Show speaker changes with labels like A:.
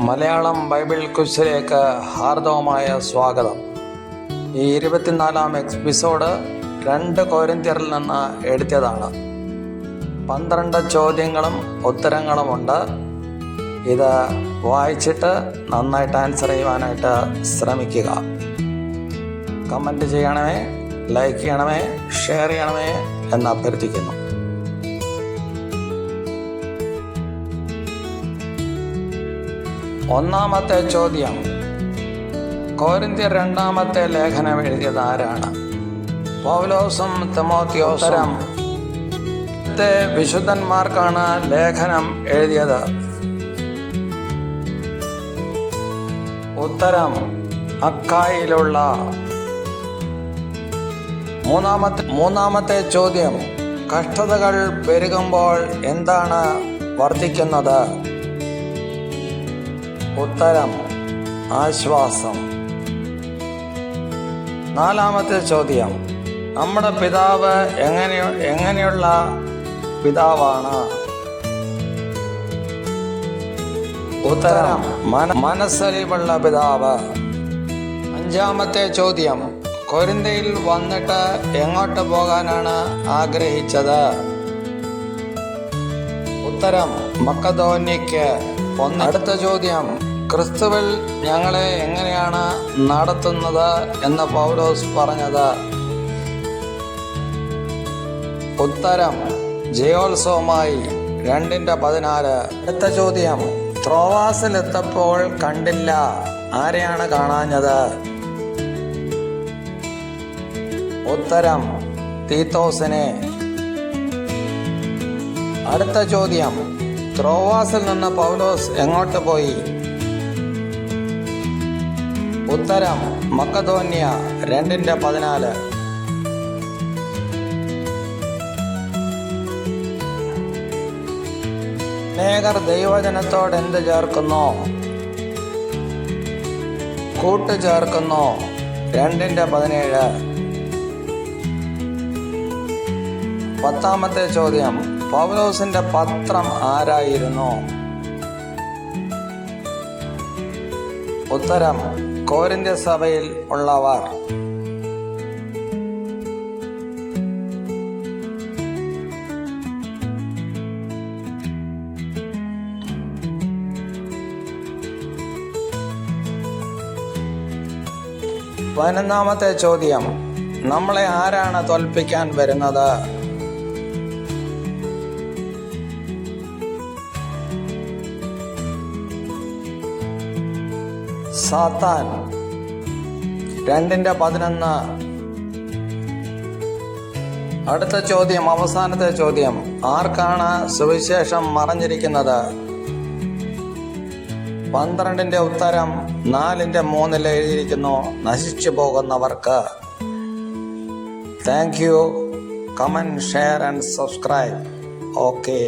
A: Malayalam Bible ക്വിസിലേക്ക് ഹാർദവമായ സ്വാഗതം. ഈ 24-ാം episode 2 കൊരിന്ത്യരിൽ നിന്ന് എടുത്തതാണ്. 12 ചോദ്യങ്ങളും ഉത്തരങ്ങളുമുണ്ട്. ഇത് വായിച്ചിട്ട് നന്നായിട്ട് ആൻസർ ചെയ്യുവാനായിട്ട് ശ്രമിക്കുക. കമൻറ്റ് ചെയ്യണമേ, ലൈക്ക് ചെയ്യണമേ, ഷെയർ ചെയ്യണമേ എന്ന് അഭ്യർത്ഥിക്കുന്നു. ഒന്നാമത്തെ ചോദ്യം, കൊരിന്ത്യർ 2-ാമത്തെ ലേഖനം എഴുതിയത് ആരാണ്? പൗലോസും തിമോത്തിയോസും. വിശുദ്ധന്മാർക്കാണ് ലേഖനം എഴുതിയത്. ഉത്തരം അക്കായിലുള്ള. മൂന്നാമത്തെ ചോദ്യം, കഷ്ടതകൾ പെരുകുമ്പോൾ എന്താണ് വർദ്ധിക്കുന്നത്? ഉത്തരം ആശ്വാസം. 4-ാമത്തെ ചോദ്യം, നമ്മുടെ പിതാവ് എങ്ങനെയുള്ള പിതാവാണ്? ഉത്തരം മനസ്സലിവുള്ള പിതാവ്. 5-ാമത്തെ ചോദ്യം, കൊരിന്ത്യയിൽ വന്നിട്ട് എങ്ങോട്ട് പോകാനാണ് ആഗ്രഹിച്ചത്? ഉത്തരം മക്കദോന്യയ്ക്ക്. അടുത്ത ചോദ്യം, ക്രിസ്തുവിൽ ഞങ്ങളെ എങ്ങനെയാണ് നടത്തുന്നത് എന്ന് പൗലോസ് പറഞ്ഞത്? ഉത്തരം ജയോത്സവമായി 2:14. അടുത്ത ചോദ്യം, ത്രോവാസിലെത്തപ്പോൾ കണ്ടില്ല, ആരെയാണ് കാണാഞ്ഞത്? ഉത്തരം തീത്തോസിനെ. അടുത്ത ചോദ്യം, ത്രോവാസിൽ നിന്ന് പൗലോസ് എങ്ങോട്ട് പോയി? ഉത്തരം മക്കദോന്യ 2:14. അനേകർ ദൈവജനത്തോട് എന്ത് ചേർക്കുന്നു? കൂട്ടുചേർക്കുന്നു 2:17. 10-ാമത്തെ ചോദ്യം, പൗലോസിന്റെ പത്രം ആരായിരുന്നു? ഉത്തരം കൊരിന്ത്യ സഭയിൽ ഉള്ളവർ. പതിനൊന്നാമത്തെ ചോദ്യം, നമ്മളെ ആരാണ് തോൽപ്പിക്കാൻ വരുന്നത്? സാത്താൻ 2:11. അടുത്ത ചോദ്യം, അവസാനത്തെ ചോദ്യം, ആർക്കാണ് സുവിശേഷം മറഞ്ഞിരിക്കുന്നത്? 12-ന്റെ ഉത്തരം 4:3 എഴുതിയിരിക്കുന്നു, നശിച്ചു പോകുന്നവർക്ക്. Thank you. Comment, share and subscribe. Okay.